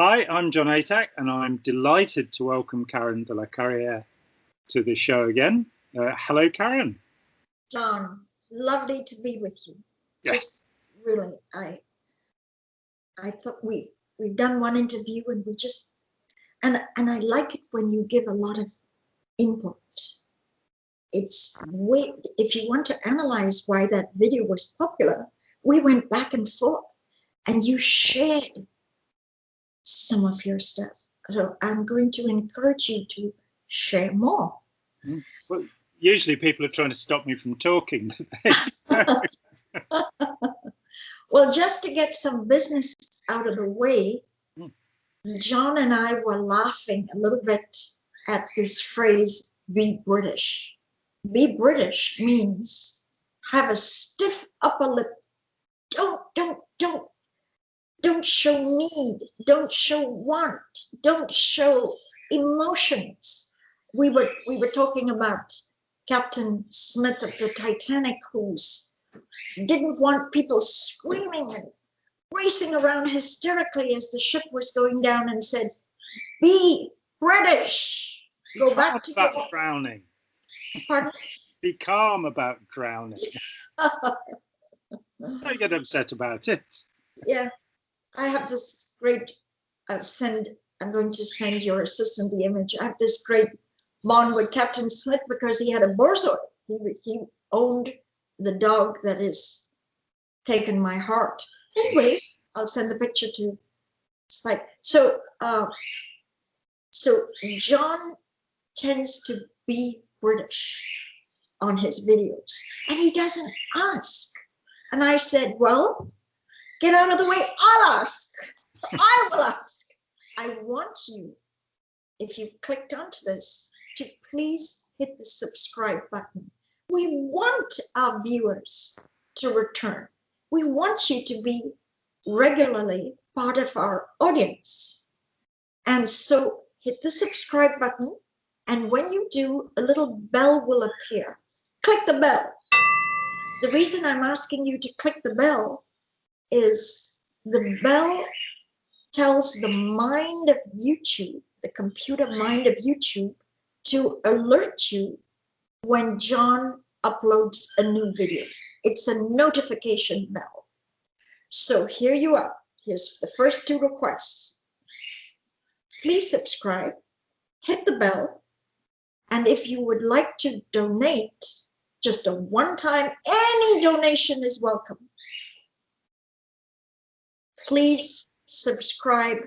Hi, I'm John Atack, and I'm delighted to welcome Karen de la Carrière to the show again. Hello, Karen. John, lovely to be with you. Yes. Just really, I thought we've done one interview and we just, and I like it when you give a lot of input. It's way, if you want to analyze why that video was popular, we went back and forth and you shared some of your stuff. So I'm going to encourage you to share more. Well, usually people are trying to stop me from talking. Well, just to get some business out of the way, John and I were laughing a little bit at this phrase, be British. Be British means have a stiff upper lip. Don't show need. Don't show want. Don't show emotions. We were talking about Captain Smith of the Titanic, who's didn't want people screaming and racing around hysterically as the ship was going down, and said, be British. Go back to your drowning. Pardon? Be calm about drowning. Don't get upset about it. Yeah, I have this great, I'm going to send your assistant the image. I have this great bond with Captain Smith because he had a borzoi. He owned the dog that has taken my heart. Anyway, I'll send the picture to Spike. So John tends to be British on his videos, and he doesn't ask. And I said, well, get out of the way. I'll ask. I will ask. I want you, if you've clicked onto this, to please hit the subscribe button. We want our viewers to return. We want you to be regularly part of our audience. And so hit the subscribe button. And when you do, a little bell will appear. Click the bell. The reason I'm asking you to click the bell is the bell tells the mind of YouTube, the computer mind of YouTube, to alert you when John uploads a new video. It's a notification bell. So here you are. Here's the first two requests. Please subscribe, hit the bell, and if you would like to donate, just a one-time, any donation is welcome. Please subscribe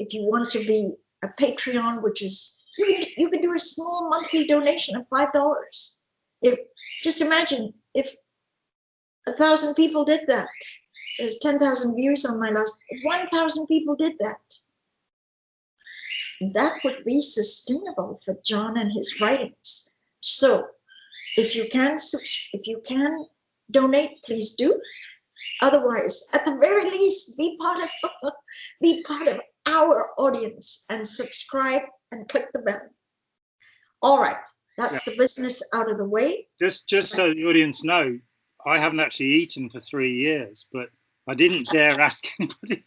if you want to be a Patreon, which is, you can do a small monthly donation of $5. Just imagine if 1,000 people did that. There's 10,000 views on my last. If 1,000 people did that, that would be sustainable for John and his writings. So if you can donate, please do. Otherwise, at the very least, be part of our audience and subscribe and click the bell. All right, that's the business out of the way. Just so the audience know, I haven't actually eaten for 3 years, but I didn't dare ask anybody.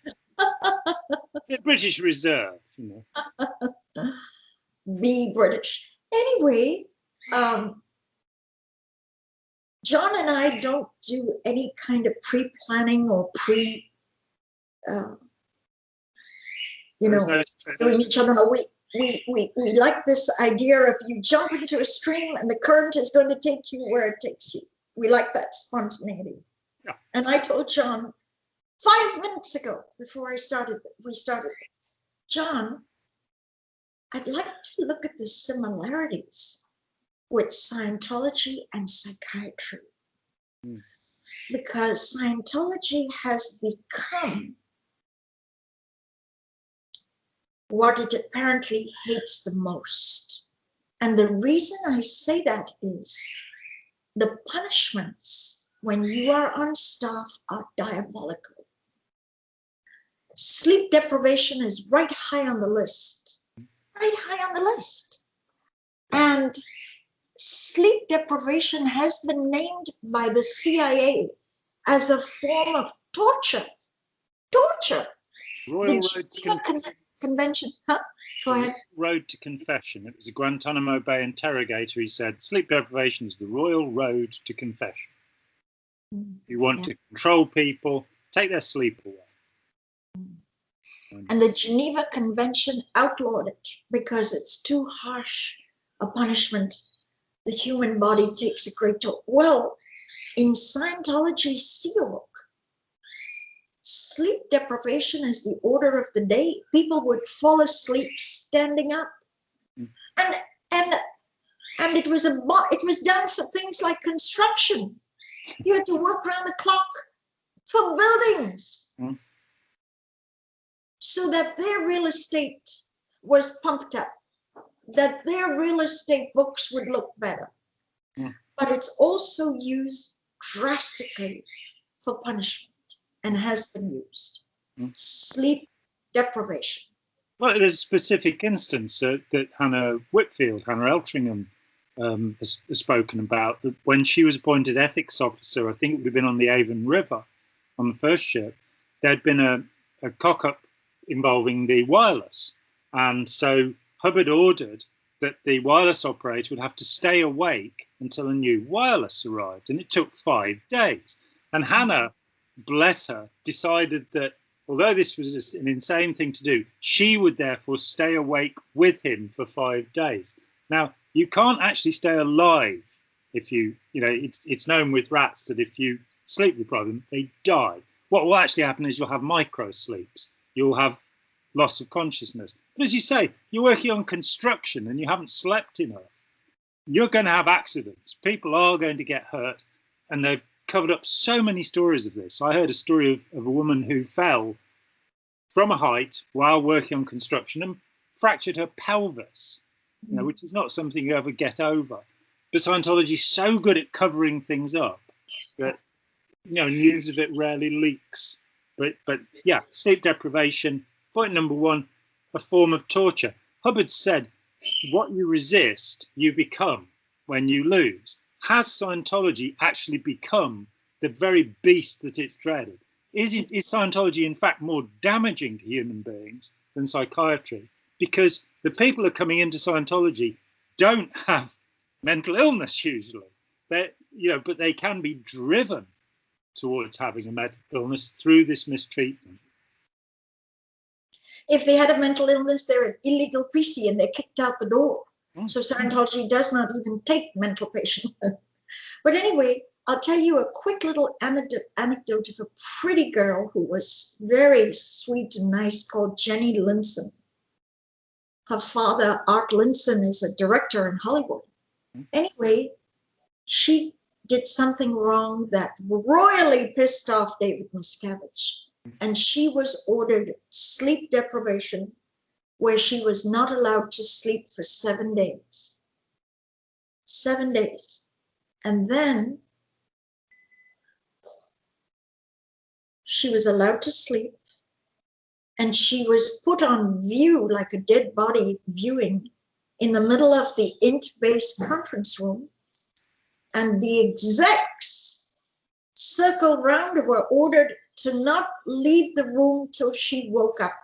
The British Reserve, you know. Be British. Anyway, John and I don't do any kind of pre-planning or doing each other. We like this idea of you jump into a stream and the current is going to take you where it takes you. We like that spontaneity. Yeah. And I told John 5 minutes ago, before we started, John, I'd like to look at the similarities with Scientology and psychiatry. Because Scientology has become what it apparently hates the most. And the reason I say that is the punishments when you are on staff are diabolical. Sleep deprivation is right high on the list. Right high on the list. And sleep deprivation has been named by the CIA as a form of torture. Torture. Royal The Road to Geneva Convention, huh? Go ahead. Road to Confession. It was a Guantanamo Bay interrogator. He said, sleep deprivation is the royal road to confession. You want to control people, take their sleep away. And the Geneva Convention outlawed it because it's too harsh a punishment. The human body takes a great toll. Well, in Scientology Sea Org, sleep deprivation is the order of the day. People would fall asleep standing up, and it was done for things like construction. You had to work around the clock for buildings, so that their real estate was pumped up, that their real estate books would look better. But it's also used drastically for punishment. And has been used. Sleep deprivation. Well, there's a specific instance that Hannah Eltringham has spoken about, that when she was appointed ethics officer, I think it would have been on the Avon River, on the first ship, there'd been a cock-up involving the wireless. And so Hubbard ordered that the wireless operator would have to stay awake until a new wireless arrived. And it took 5 days. And Hannah, bless her, decided that although this was just an insane thing to do, she would therefore stay awake with him for 5 days. Now, you can't actually stay alive if it's known with rats that if you sleep deprive them, they die. What will actually happen is you'll have micro sleeps. You'll have loss of consciousness. But as you say, you're working on construction and you haven't slept enough. You're going to have accidents. People are going to get hurt, and they've covered up so many stories of this. I heard a story of a woman who fell from a height while working on construction and fractured her pelvis, which is not something you ever get over. But Scientology is so good at covering things up that news of it rarely leaks. But yeah, sleep deprivation. Point number one, a form of torture. Hubbard said, what you resist, you become when you lose. Has Scientology actually become the very beast that it's dreaded? Is Scientology, in fact, more damaging to human beings than psychiatry? Because the people who are coming into Scientology don't have mental illness usually. But they can be driven towards having a mental illness through this mistreatment. If they had a mental illness, they're an illegal PC and they're kicked out the door. So Scientology does not even take mental patients. But anyway, I'll tell you a quick little anecdote of a pretty girl who was very sweet and nice called Jenny Linson. Her father, Art Linson, is a director in Hollywood. Anyway, she did something wrong that royally pissed off David Miscavige. And she was ordered sleep deprivation, where she was not allowed to sleep for 7 days. 7 days. And then she was allowed to sleep, and she was put on view like a dead body viewing in the middle of the int-based conference room. And the execs circled round her, were ordered to not leave the room till she woke up.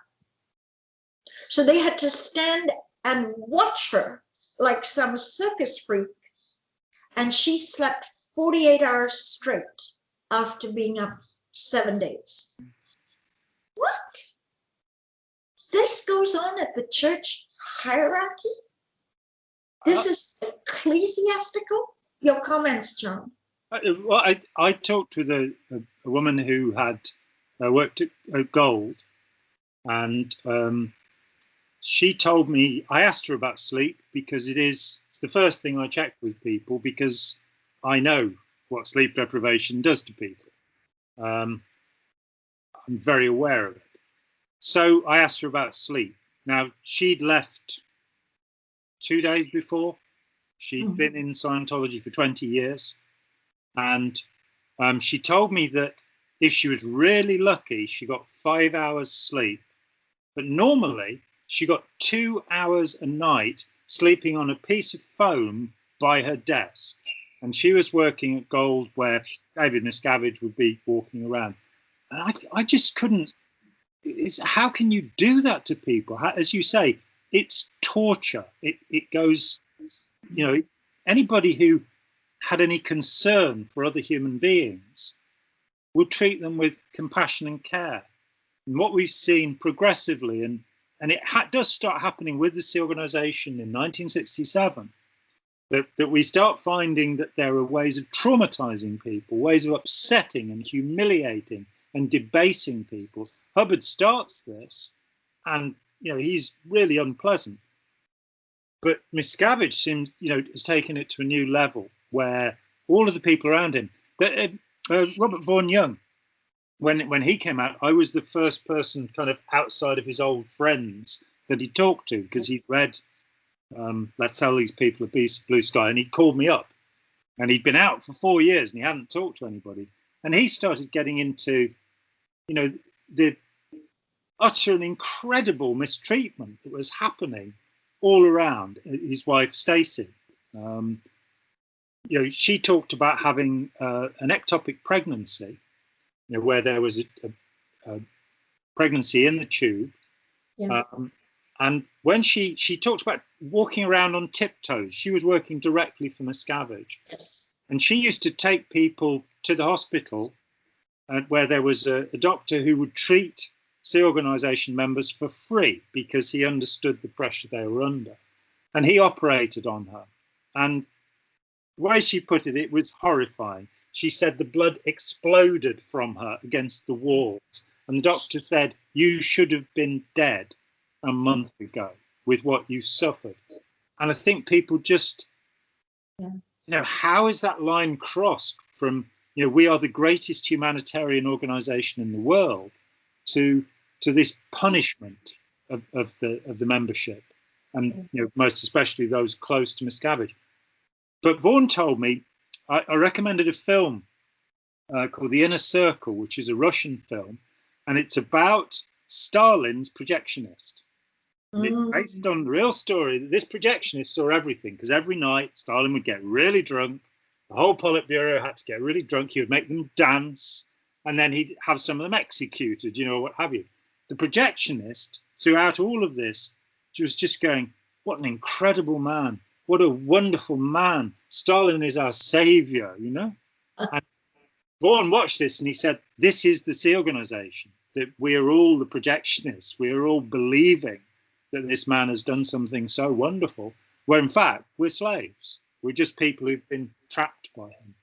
So they had to stand and watch her like some circus freak. And she slept 48 hours straight after being up 7 days. What? This goes on at the church hierarchy? This is ecclesiastical? Your comments, John. Well, I talked with a woman who had worked at Gold, and she told me, I asked her about sleep because it's the first thing I check with people, because I know what sleep deprivation does to people. I'm very aware of it. So I asked her about sleep. Now, she'd left 2 days before. She'd been in Scientology for 20 years. And she told me that if she was really lucky, she got 5 hours sleep. But normally, she got 2 hours a night sleeping on a piece of foam by her desk. And she was working at Gold, where David Miscavige would be walking around. And I just couldn't how can you do that to people? How, as you say, it's torture. It goes, you know, anybody who had any concern for other human beings would treat them with compassion and care. And what we've seen progressively, and it does start happening with the Sea Organization in 1967, that we start finding that there are ways of traumatizing people, ways of upsetting and humiliating and debasing people. Hubbard starts this, and he's really unpleasant. But Miscavige seems, has taken it to a new level where all of the people around him. Robert Vaughan Young, when he came out, I was the first person kind of outside of his old friends that he talked to, because he'd read Let's Tell These People a Piece of Blue Sky, and he called me up. And he'd been out for 4 years and he hadn't talked to anybody. And he started getting into, the utter and incredible mistreatment that was happening all around his wife, Stacey. She talked about having an ectopic pregnancy, where there was a pregnancy in the tube. Yeah. And when she talked about walking around on tiptoes, she was working directly for Miscavige. Yes. And she used to take people to the hospital where there was a doctor who would treat Sea Organization members for free because he understood the pressure they were under. And he operated on her. And the way she put it, it was horrifying. She said the blood exploded from her against the walls. And the doctor said, "You should have been dead a month ago with what you suffered." And I think people just, how is that line crossed from, we are the greatest humanitarian organization in the world to this punishment of the membership, and most especially those close to Miscavige. But Vaughan told me, I recommended a film called The Inner Circle, which is a Russian film, and it's about Stalin's projectionist. It's based on the real story. This projectionist saw everything, because every night Stalin would get really drunk. The whole Politburo had to get really drunk. He would make them dance, and then he'd have some of them executed, what have you. The projectionist, throughout all of this, she was just going, "What an incredible man. What a wonderful man. Stalin is our savior, And Vaughan watched this and he said, this is the Sea Organization, that we are all the projectionists. We are all believing that this man has done something so wonderful, where in fact we're slaves. We're just people who've been trapped by him."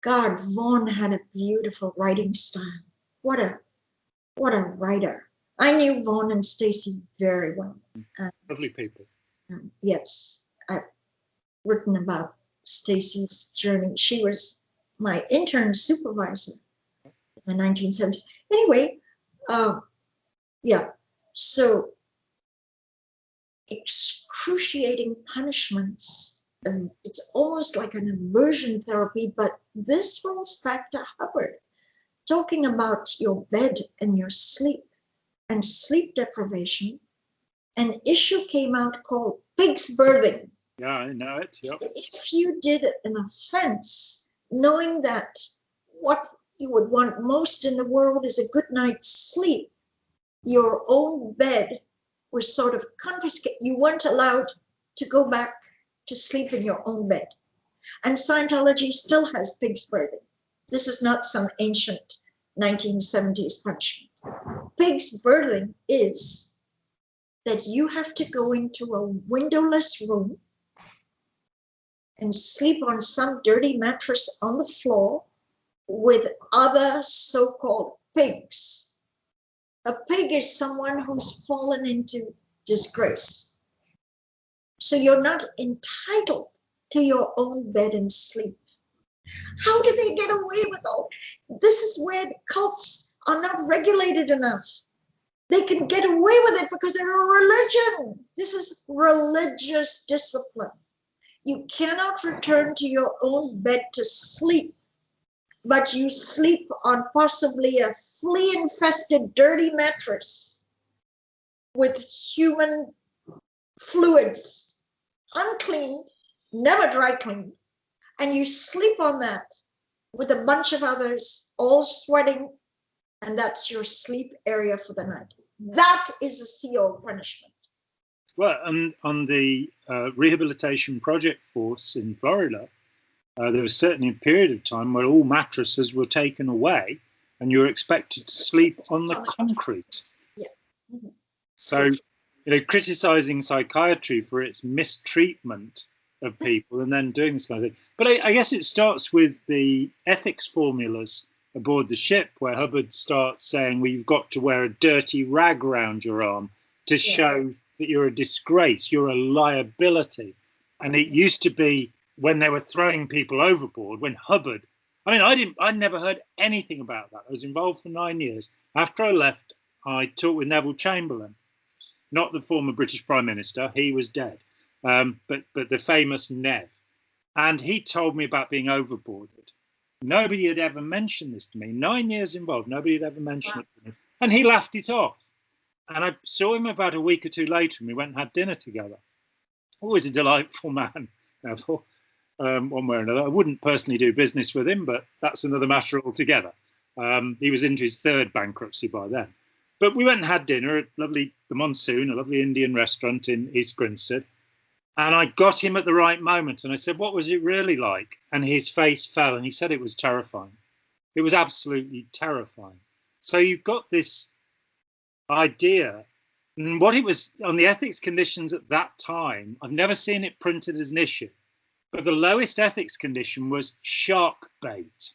God, Vaughan had a beautiful writing style. What a writer. I knew Vaughan and Stacey very well. Lovely people. Yes, I've written about Stacey's journey. She was my intern supervisor in the 1970s. Anyway, so excruciating punishments. It's almost like an aversion therapy, but this rolls back to Hubbard, talking about your bed and your sleep and sleep deprivation. An issue came out called pig's birthing. Yeah, I know it. Yep. If you did an offense, knowing that what you would want most in the world is a good night's sleep, your own bed was sort of confiscated. You weren't allowed to go back to sleep in your own bed. And Scientology still has pig's birthing. This is not some ancient 1970s punishment. Pig's birthing is that you have to go into a windowless room and sleep on some dirty mattress on the floor with other so-called pigs. A pig is someone who's fallen into disgrace. So you're not entitled to your own bed and sleep. How do they get away with all? This is where the cults are not regulated enough. They can get away with it because they're a religion. This is religious discipline. You cannot return to your own bed to sleep, but you sleep on possibly a flea-infested, dirty mattress with human fluids, unclean, never dry cleaned, and you sleep on that with a bunch of others, all sweating and that's your sleep area for the night. That is a Sea Org punishment. Well, on the rehabilitation project force in Florida, there was certainly a period of time where all mattresses were taken away and you were expected to sleep on the concrete. Yeah. Mm-hmm. So, criticizing psychiatry for its mistreatment of people and then doing this kind of thing. But I guess it starts with the ethics formulas aboard the ship, where Hubbard starts saying, well, you've got to wear a dirty rag around your arm to show that you're a disgrace, you're a liability. And it used to be when they were throwing people overboard, when Hubbard, I'd never heard anything about that. I was involved for 9 years. After I left, I talked with Neville Chamberlain, not the former British Prime Minister, he was dead, but the famous Nev. And he told me about being overboarded. Nobody had ever mentioned this to me. 9 years involved, nobody had ever mentioned it to me. And he laughed it off. And I saw him about a week or two later, and we went and had dinner together. Always a delightful man, Neville, one way or another. I wouldn't personally do business with him, but that's another matter altogether. He was into his third bankruptcy by then. But we went and had dinner at the Monsoon, a lovely Indian restaurant in East Grinstead. And I got him at the right moment. And I said, what was it really like? And his face fell, and he said it was terrifying. It was absolutely terrifying. So you've got this idea, and what it was on the ethics conditions at that time, I've never seen it printed as an issue, but the lowest ethics condition was shark bait,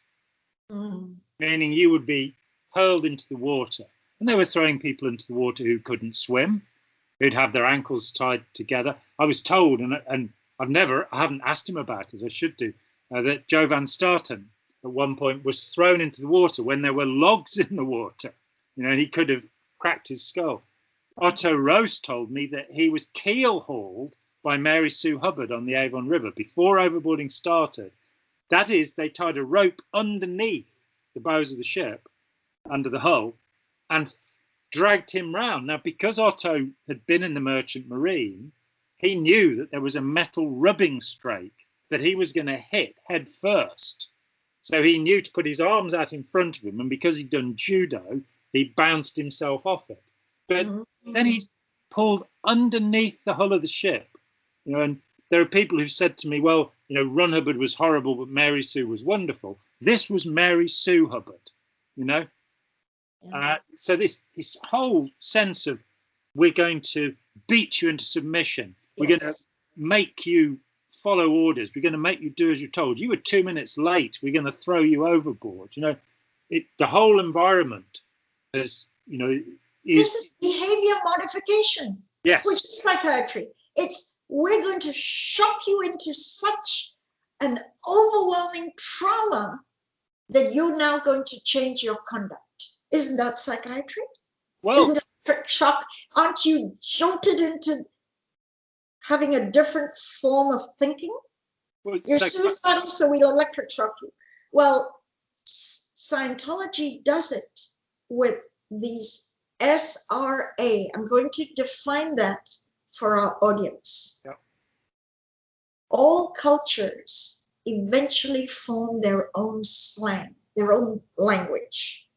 meaning you would be hurled into the water. And they were throwing people into the water who couldn't swim, who'd have their ankles tied together. I was told, and I haven't asked him about it, I should do, that Joe Van Staten at one point was thrown into the water when there were logs in the water, and he could have cracked his skull. Otto Rose told me that he was keel hauled by Mary Sue Hubbard on the Avon River before overboarding started. That is, they tied a rope underneath the bows of the ship, under the hull, and dragged him round. Now, because Otto had been in the Merchant Marine, he knew that there was a metal rubbing strake that he was going to hit head first. So he knew to put his arms out in front of him, and because he'd done judo, he bounced himself off it. But then he's pulled underneath the hull of the ship. And there are people who said to me, well, Ron Hubbard was horrible, but Mary Sue was wonderful. This was Mary Sue Hubbard, So this whole sense of we're going to beat you into submission. We're going to make you follow orders. We're going to make you do as you're told. You were 2 minutes late. We're going to throw you overboard. The whole environment is, this is behavior modification. Yes. Which is psychiatry. We're going to shock you into such an overwhelming trauma that you're now going to change your conduct. Isn't that psychiatry? Well, isn't it shock? Aren't you jolted into having a different form of thinking? Well, you're suicidal, so we'll electric shock you. Well, Scientology does it with these SRA. I'm going to define that for our audience. Yep. All cultures eventually form their own slang, their own language.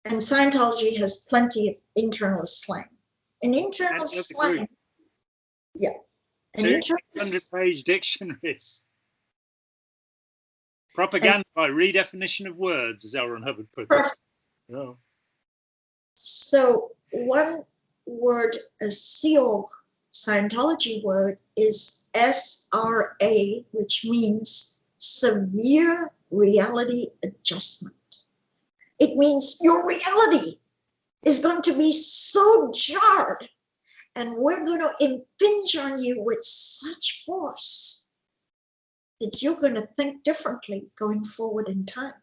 And Scientology has plenty of internal slang. And internal slang, yeah. And 200-page dictionaries. Propaganda by redefinition of words, as Ron Hubbard put it. Oh. So one word, a Sea Org Scientology word, is SRA, which means severe reality adjustment. It means your reality is going to be so jarred, and we're going to impinge on you with such force that you're going to think differently going forward in time.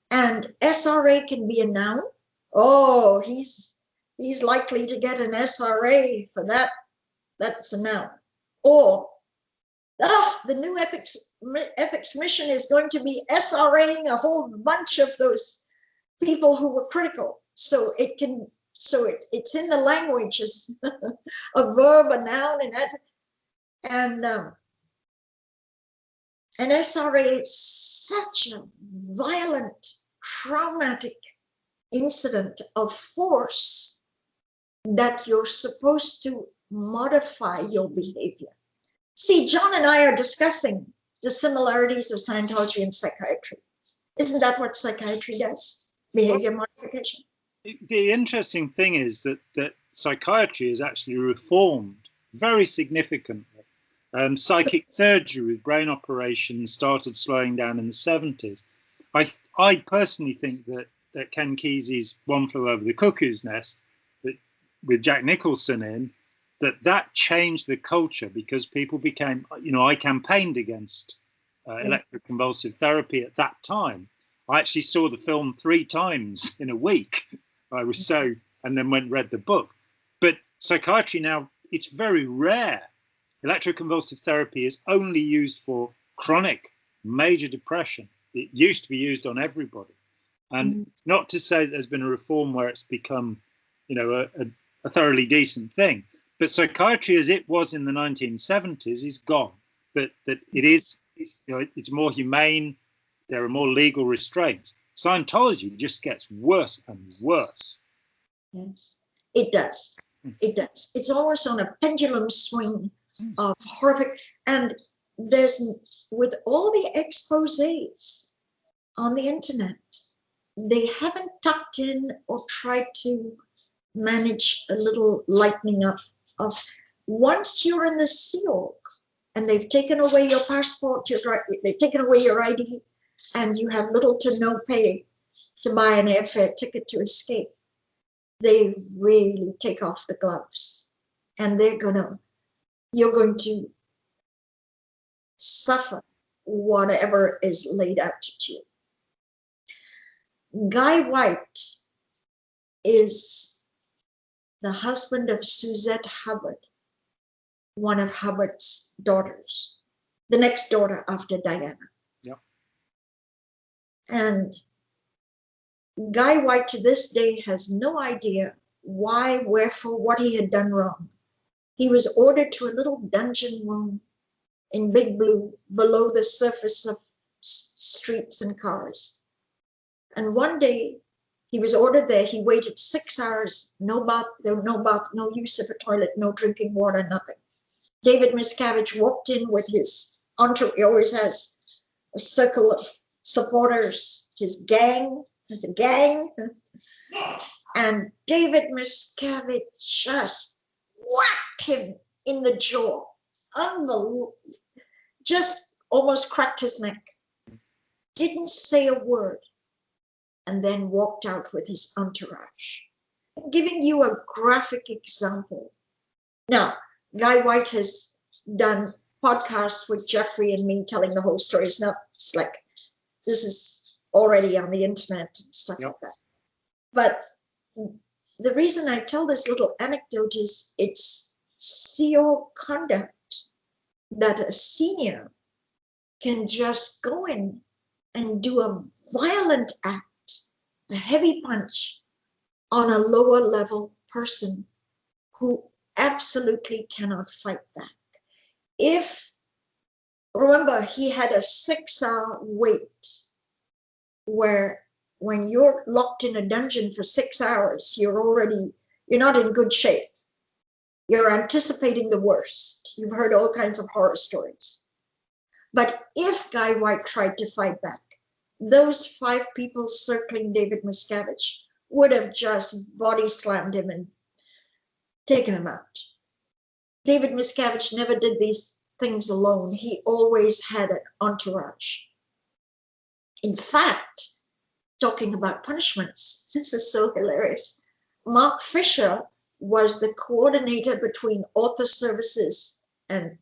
And SRA can be a noun. Oh, he's likely to get an SRA for that. That's a noun. Or the new ethics mission is going to be SRAing a whole bunch of those people who were critical. So it's in the language as a verb, a noun, and SRA is such a violent, traumatic incident of force that you're supposed to modify your behavior. See, John and I are discussing the similarities of Scientology and psychiatry. Isn't that what psychiatry does? Behavior modification. The interesting thing is that psychiatry is actually reformed very significantly. Psychic surgery with brain operations started slowing down in the 70s. I personally think that Ken Kesey's One Flew Over the Cuckoo's Nest, that with Jack Nicholson in, that changed the culture, because people became, I campaigned against electroconvulsive therapy at that time. I actually saw the film 3 times in a week. I was so, and then went and read the book. But psychiatry now, it's very rare. Electroconvulsive therapy is only used for chronic major depression. It used to be used on everybody. And not to say that there's been a reform where it's become, a thoroughly decent thing. But psychiatry as it was in the 1970s is gone. But that it is, it's more humane. There are more legal restraints. Scientology just gets worse and worse. Yes, it does. It does. It's almost on a pendulum swing of horrific. And there's, with all the exposés on the internet, they haven't tucked in or tried to manage a little lightening up of, once you're in the Sea Org and they've taken away your passport, they've taken away your ID, and you have little to no pay to buy an airfare ticket to escape, they really take off the gloves, and you're going to suffer whatever is laid out to you. Guy White is the husband of Suzette Hubbard, one of Hubbard's daughters, the next daughter after Diana. Yeah. And Guy White to this day has no idea why, wherefore, what he had done wrong. He was ordered to a little dungeon room in Big Blue below the surface of streets and cars. And one day he was ordered there. He waited 6 hours, no bath, no use of a toilet, no drinking water, nothing. David Miscavige walked in with his entourage. He always has a circle of supporters, his gang. It's a gang. And David Miscavige just whacked him in the jaw. Unbelievable. Just almost cracked his neck. Didn't say a word. And then walked out with his entourage. I'm giving you a graphic example. Now, Guy White has done podcasts with Jeffrey and me telling the whole story. It's like, this is already on the internet and stuff like that. But the reason I tell this little anecdote is it's Sea Org conduct that a senior can just go in and do a violent act, a heavy punch on a lower level person who absolutely cannot fight back. Remember, he had a 6-hour wait where when you're locked in a dungeon for 6 hours, you're not in good shape. You're anticipating the worst. You've heard all kinds of horror stories. But if Guy White tried to fight back, those 5 people circling David Miscavige would have just body slammed him and taken him out. David Miscavige never did these things alone. He always had an entourage. In fact, talking about punishments, this is so hilarious. Mark Fisher was the coordinator between author services and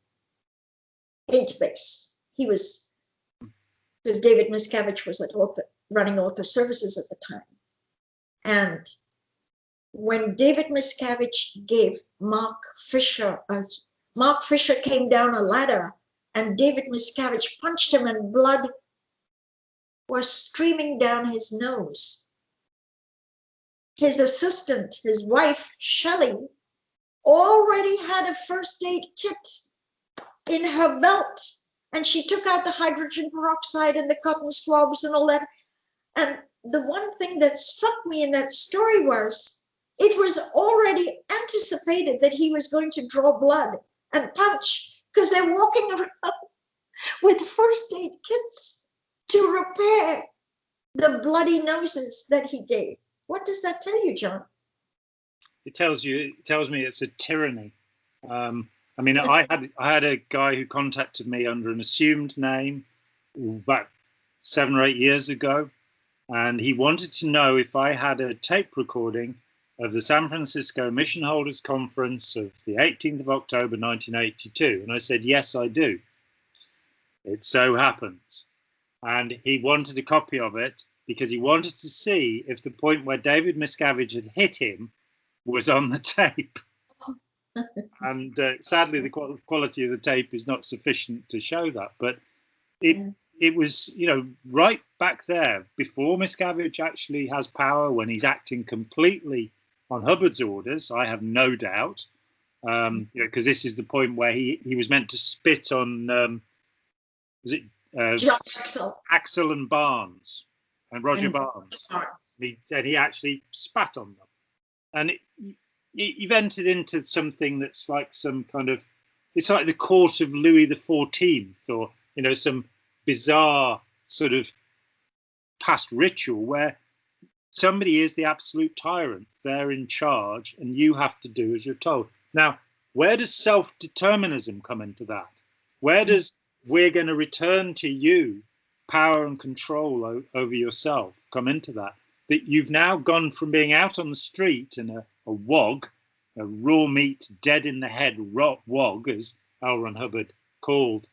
Intbase. Because David Miscavige was running author services at the time. And when David Miscavige gave Mark Fisher came down a ladder and David Miscavige punched him and blood was streaming down his nose. His assistant, his wife, Shelley, already had a first aid kit in her belt, and she took out the hydrogen peroxide and the cotton swabs and all that. And the one thing that struck me in that story was it was already anticipated that he was going to draw blood and punch, because they're walking around with first aid kits to repair the bloody noses that he gave. What does that tell you, John? It tells me it's a tyranny. I mean, I had a guy who contacted me under an assumed name about 7 or 8 years ago, and he wanted to know if I had a tape recording of the San Francisco Mission Holders Conference of the 18th of October 1982, and I said, yes, I do. It so happens. And he wanted a copy of it because he wanted to see if the point where David Miscavige had hit him was on the tape. And sadly, the quality of the tape is not sufficient to show that. But it was, you know, right back there before Miscavige actually has power, when he's acting completely on Hubbard's orders, I have no doubt, you know, because this is the point where he was meant to spit on, was it Axel and Barnes and Roger Barnes? And he actually spat on them. And you've entered into something that's like some kind of, it's like the court of Louis XIV, or, you know, some bizarre sort of past ritual where somebody is the absolute tyrant. They're in charge and you have to do as you're told. Now, where does self-determinism come into that? Where does we're going to return to you power and control over yourself come into that? That you've now gone from being out on the street in a wog, a raw meat, dead in the head wog, as L. Ron Hubbard called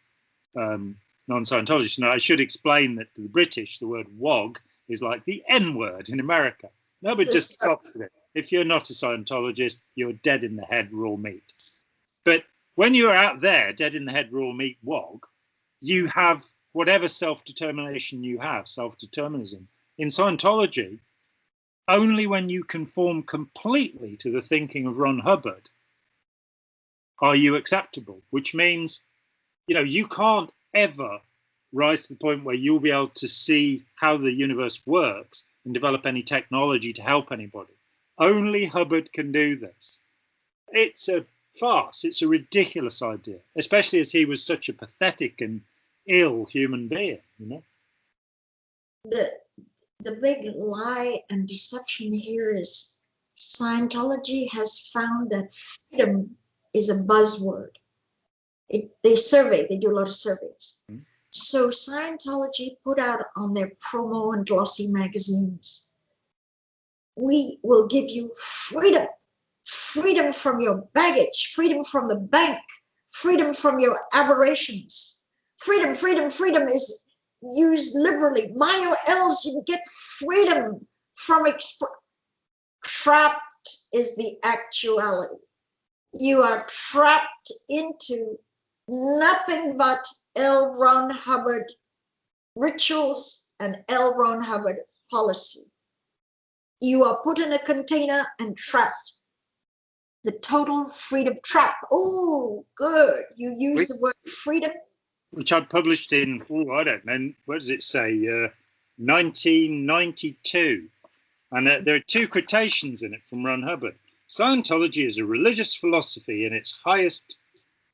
non-Scientologists. Now, I should explain that to the British, the word wog is like the N-word in America. Nobody just stops with it. If you're not a Scientologist, you're dead in the head raw meat. But when you're out there, dead in the head raw meat wog, you have whatever self-determination you have, self-determinism. In Scientology, only when you conform completely to the thinking of Ron Hubbard are you acceptable, which means, you know, you can't ever rise to the point where you'll be able to see how the universe works and develop any technology to help anybody. Only Hubbard can do this. It's a farce. It's a ridiculous idea, especially as he was such a pathetic and ill human being, you know. The big lie and deception here is Scientology has found that freedom is a buzzword. They do a lot of surveys. Mm-hmm. So Scientology put out on their promo and glossy magazines, we will give you freedom, freedom from your baggage, freedom from the bank, freedom from your aberrations. Freedom, freedom, freedom is used liberally. My or else you can get freedom from trapped is the actuality. You are trapped into nothing but L. Ron Hubbard rituals and L. Ron Hubbard policy. You are put in a container and trapped. The total freedom trap. Oh, good. You use the word freedom. Which I published in, I don't know, what does it say, 1992. And there are 2 quotations in it from Ron Hubbard. Scientology is a religious philosophy in its highest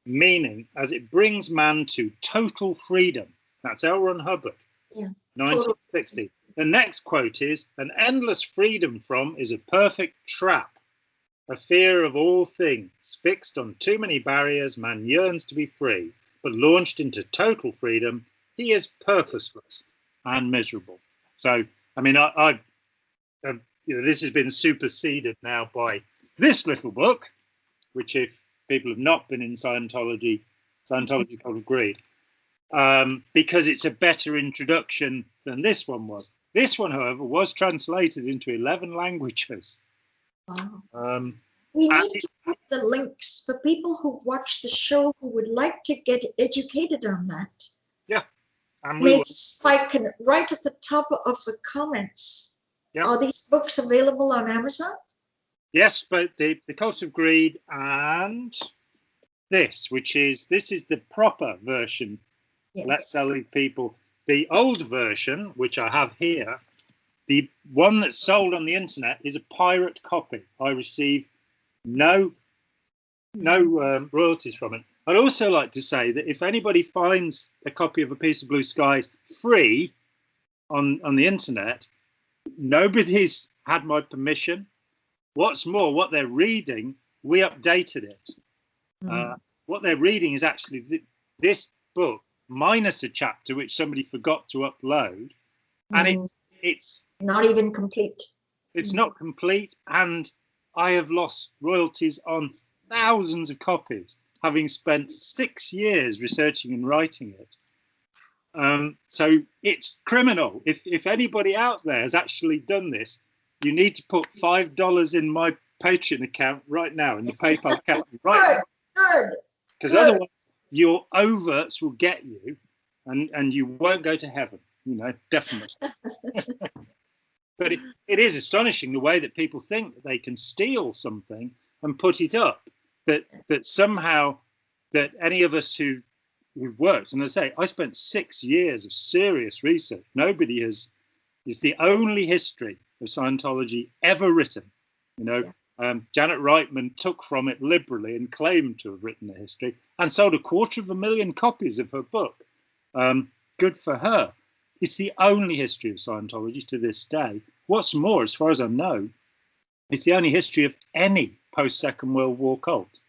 meaning as it brings man to total freedom. That's L. Ron Hubbard, 1960. The next quote is, an endless freedom from is a perfect trap. A fear of all things, fixed on too many barriers, man yearns to be free. But launched into total freedom, he is purposeless and miserable. So, I mean, I've you know, this has been superseded now by this little book, which, if people have not been in Scientology will agree, because it's a better introduction than this one was. This one, however, was translated into 11 languages. Wow. We need to put the links for people who watch the show who would like to get educated on that. Yeah. Maybe Spike can, right at the top of the comments. Yeah. Are these books available on Amazon? Yes, but the Cult of Greed and this is the proper version. Yes. Let's tell people the old version, which I have here, The one that's sold on the internet is a pirate copy. I receive no royalties from it. I'd also like to say that if anybody finds a copy of A Piece of Blue Skies free on the internet, nobody's had my permission. What's more, what they're reading, we updated it. What they're reading is actually this book minus a chapter which somebody forgot to upload, and it's not even complete. It's not complete, and I have lost royalties on thousands of copies, having spent 6 years researching and writing it. So it's criminal. If anybody out there has actually done this, you need to put $5 in my Patreon account right now, in the PayPal account right now. Because otherwise your overts will get you, and you won't go to heaven, definitely. But it is astonishing the way that people think that they can steal something and put it up, that somehow that any of us who've worked, and I say, I spent 6 years of serious research. Nobody is the only history of Scientology ever written. Janet Reitman took from it liberally and claimed to have written the history, and sold 250,000 copies of her book. Good for her. It's the only history of Scientology to this day. What's more, as far as I know, it's the only history of any post-Second World War cult.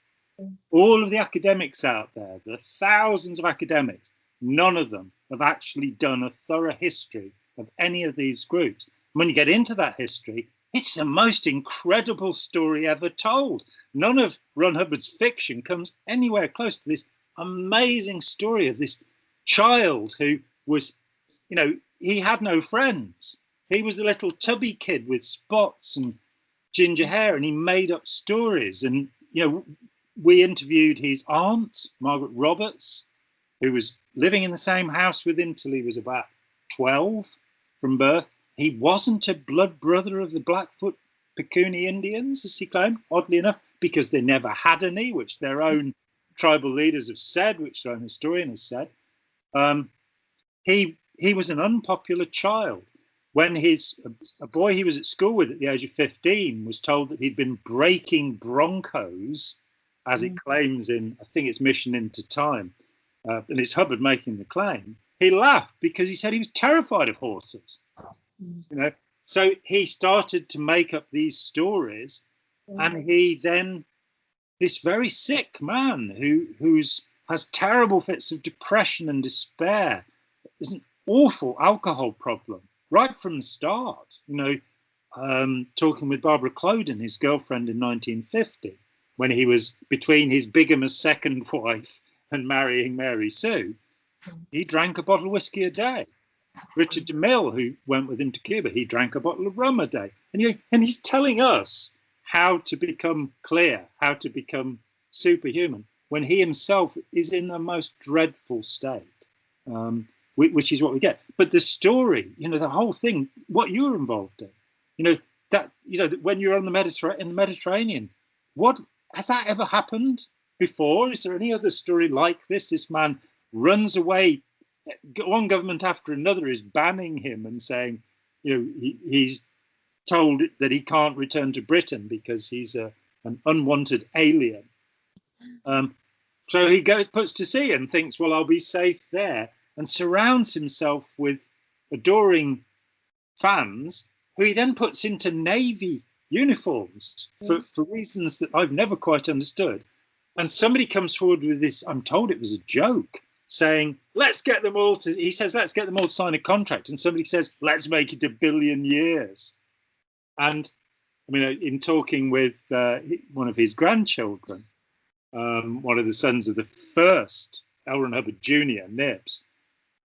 All of the academics out there, the thousands of academics, none of them have actually done a thorough history of any of these groups. When you get into that history, it's the most incredible story ever told. None of Ron Hubbard's fiction comes anywhere close to this amazing story of this child who was, he had no friends. He was the little tubby kid with spots and ginger hair, and he made up stories. And, we interviewed his aunt, Margaret Roberts, who was living in the same house with him till he was about 12 from birth. He wasn't a blood brother of the Blackfoot Pecuni Indians, as he claimed, oddly enough, because they never had any, which their own tribal leaders have said, which their own historian has said. He was an unpopular child. When a boy he was at school with at the age of 15 was told that he'd been breaking broncos, as it claims in, I think it's Mission into Time, and it's Hubbard making the claim, he laughed because he said he was terrified of horses. So he started to make up these stories, and he then, this very sick man who has terrible fits of depression and despair, is an awful alcohol problem right from the start. Talking with Barbara Cloden, his girlfriend in 1950, when he was between his bigamous second wife and marrying Mary Sue, he drank a bottle of whiskey a day. Richard DeMille, who went with him to Cuba, he drank a bottle of rum a day. And he's telling us how to become clear, how to become superhuman, when he himself is in the most dreadful state, which is what we get. But the story, the whole thing, what you were involved in, that when you're on in the Mediterranean, what has that ever happened before? Is there any other story like this? This man runs away. One government after another is banning him and saying, he's told that he can't return to Britain because he's an unwanted alien. So he puts to sea and thinks, well, I'll be safe there, and surrounds himself with adoring fans who he then puts into Navy uniforms for reasons that I've never quite understood. And somebody comes forward with this, I'm told it was a joke, saying, let's get them all to sign a contract. And somebody says, let's make it 1 billion years. And in talking with one of his grandchildren, one of the sons of the first L. Ron Hubbard Jr., Nibs,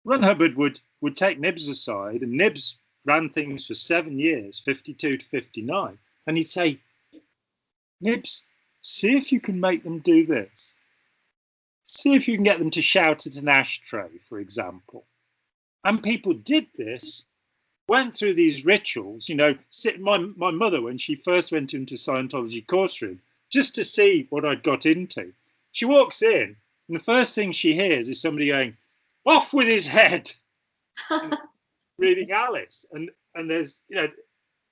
Ron Hubbard would take Nibs aside, and Nibs ran things for 7 years, 52 to 59. And he'd say, Nibs, see if you can make them do this. See if you can get them to shout at an ashtray, for example. And people did this, went through these rituals, my mother, when she first went into Scientology courtroom, just to see what I'd got into, she walks in, and the first thing she hears is somebody going, off with his head. reading Alice, and there's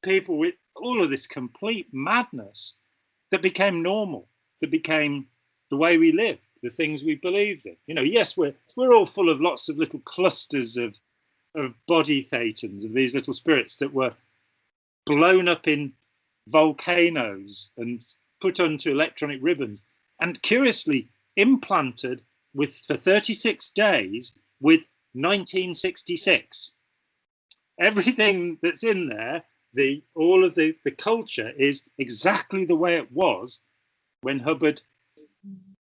people with all of this complete madness that became normal, that became the way we live, the things we believed in. Yes, we're all full of lots of little clusters of body thetans, of these little spirits that were blown up in volcanoes and put onto electronic ribbons and curiously implanted for 36 days with 1966. Everything that's in there, all of the culture is exactly the way it was when Hubbard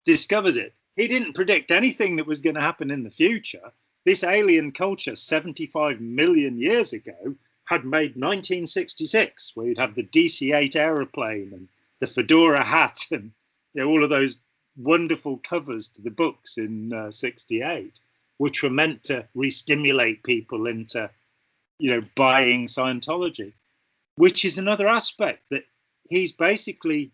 discovers it. He didn't predict anything that was going to happen in the future. This alien culture 75 million years ago had made 1966, where you'd have the DC-8 aeroplane and the fedora hat and all of those wonderful covers to the books in 68, which were meant to re-stimulate people into buying Scientology, which is another aspect that he's basically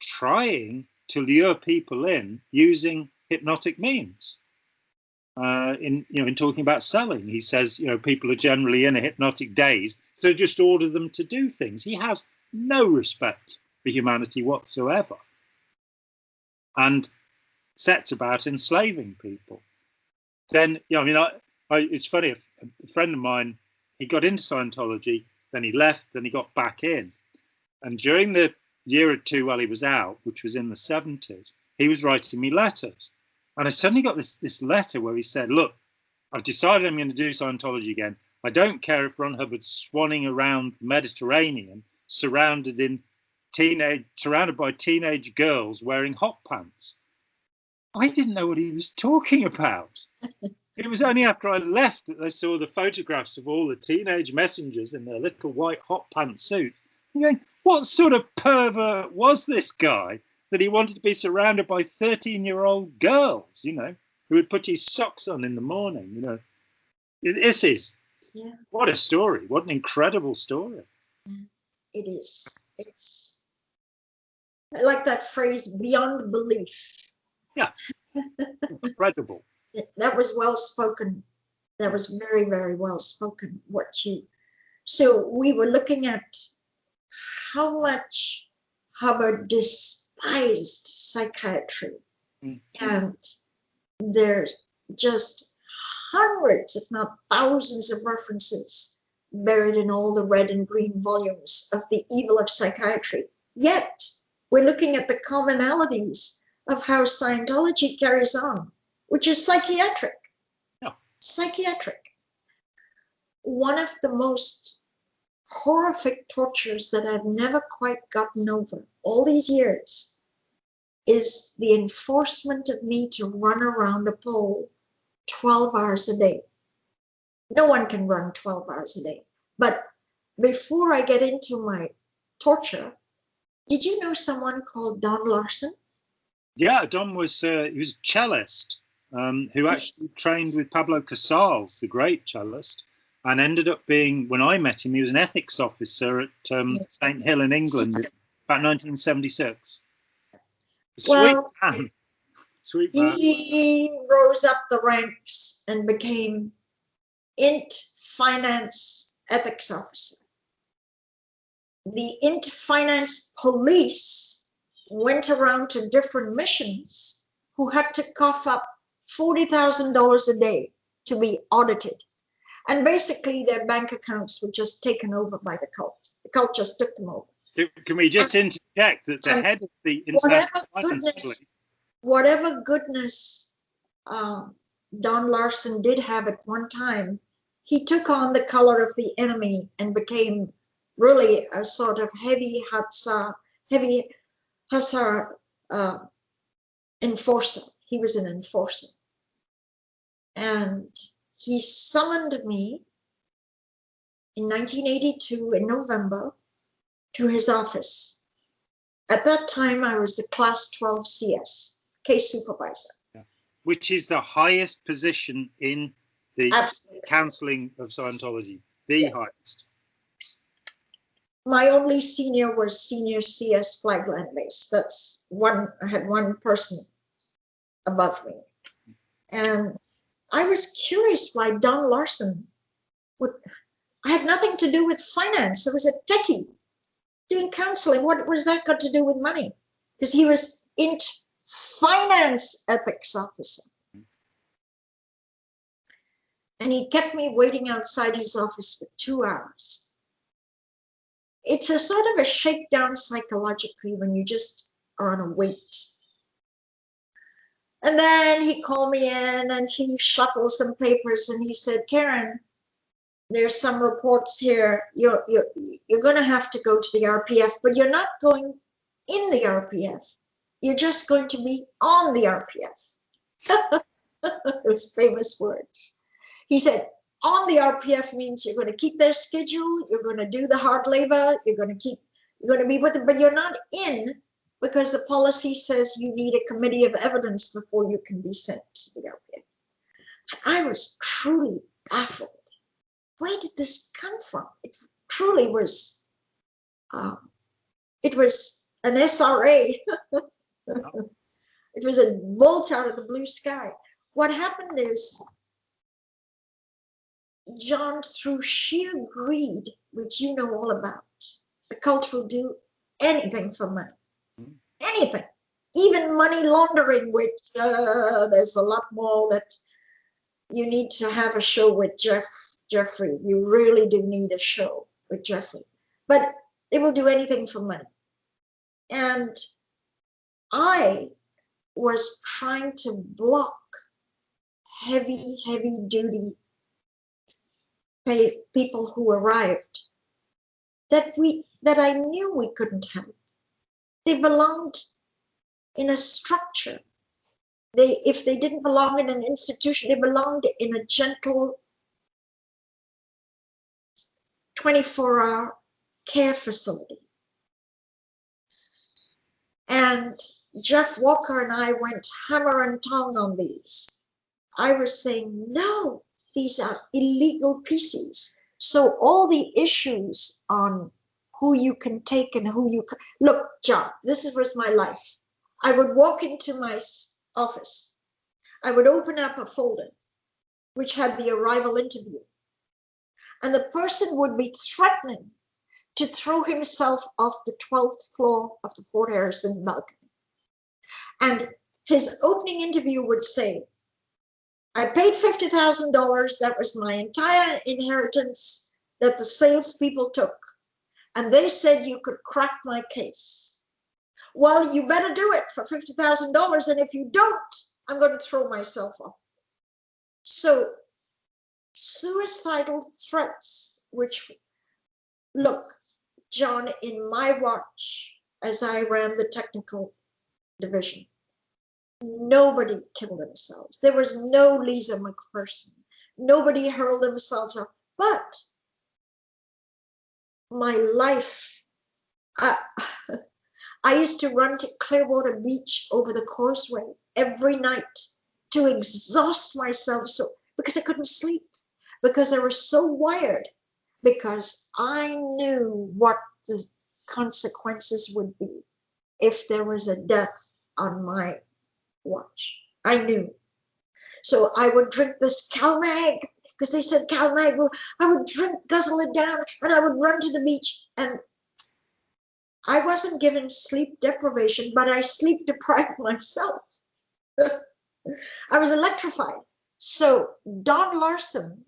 trying to lure people in using hypnotic means. In talking about selling, he says people are generally in a hypnotic daze, so just order them to do things. He has no respect for humanity whatsoever, and sets about enslaving people. Then it's funny. A friend of mine, he got into Scientology, then he left, then he got back in, and during the year or two while he was out, which was in the 70s, he was writing me letters. And I suddenly got this letter where he said, look, I've decided I'm going to do Scientology again. I don't care if Ron Hubbard's swanning around the Mediterranean, surrounded by teenage girls wearing hot pants. I didn't know what he was talking about. It was only after I left that I saw the photographs of all the teenage messengers in their little white hot pants suits. I'm going, what sort of pervert was this guy that he wanted to be surrounded by 13-year-old girls, who would put his socks on in the morning, This is, what a story. What an incredible story. It is. It's, I like that phrase, beyond belief. Yeah, incredible. That was well spoken. That was very, very well spoken. So we were looking at how much Hubbard despised psychiatry. And there's just hundreds, if not thousands, of references buried in all the red and green volumes of the evil of psychiatry. Yet we're looking at the commonalities of how Scientology carries on, which is psychiatric. Yeah. Psychiatric. One of the most horrific tortures that I've never quite gotten over all these years is the enforcement of me to run around a pole 12 hours a day. No one can run 12 hours a day. But before I get into my torture, did you know someone called Don Larson? Yeah, Don was he was a cellist who actually trained with Pablo Casals, the great cellist, and ended up being, when I met him, he was an ethics officer at St. Hill in England about 1976. Well, Sweet man. He rose up the ranks and became Int Finance ethics officer. The Int Finance police went around to different missions who had to cough up $40,000 a day to be audited. And basically their bank accounts were just taken over by the cult. The cult just took them over. Can we just interject that the head of the International Finance Police, whatever goodness Don Larson did have at one time, he took on the color of the enemy and became really a sort of heavy hussar enforcer. He was an enforcer. And he summoned me in 1982 in November to his office. At that time, I was the Class 12 CS, case supervisor. Yeah. Which is the highest position in the counseling of Scientology, the highest. My only senior was senior CS flagland base. That's one, I had one person above me. And I was curious why Don Larson I had nothing to do with finance. I was a techie doing counseling. What was that got to do with money? Because he was in finance ethics officer. And he kept me waiting outside his office for 2 hours. It's a sort of a shakedown psychologically when you just are on a wait. And then he called me in and he shuffled some papers and he said, Karen, there's some reports here. You're going to have to go to the RPF, but you're not going in the RPF. You're just going to be on the RPF. Those famous words. He said, on the RPF means you're going to keep their schedule, you're going to do the hard labor, you're going to be with them, but you're not in because the policy says you need a committee of evidence before you can be sent to the RPF. I was truly baffled. Where did this come from? It truly was, it was an SRA. It was a bolt out of the blue sky. What happened is, John, through sheer greed, which you know all about, the cult will do anything for money. Anything. Even money laundering, which there's a lot more that you need to have a show with Jeffrey. You really do need a show with Jeffrey. But they will do anything for money. And I was trying to block heavy duty people who arrived that I knew we couldn't help. They belonged in a structure. If they didn't belong in an institution, they belonged in a gentle 24-hour care facility. And Jeff Walker and I went hammer and tongue on these. I was saying, no, these are illegal pieces. So all the issues on who you can take and who you can... Look, John, this was my life. I would walk into my office. I would open up a folder which had the arrival interview. And the person would be threatening to throw himself off the 12th floor of the Fort Harrison balcony. And his opening interview would say, I paid $50,000. That was my entire inheritance that the salespeople took. And they said you could crack my case. Well, you better do it for $50,000. And if you don't, I'm going to throw myself off. So suicidal threats, which, look, John, in my watch, as I ran the technical division, nobody killed themselves. There was no Lisa McPherson. Nobody hurled themselves off. But my life, I used to run to Clearwater Beach over the causeway every night to exhaust myself because I couldn't sleep, because I was so wired, because I knew what the consequences would be if there was a death on my watch. I knew. So I would drink this CalMag, because they said CalMag, I would guzzle it down, and I would run to the beach. And I wasn't given sleep deprivation, but I sleep deprived myself. I was electrified. So Don Larson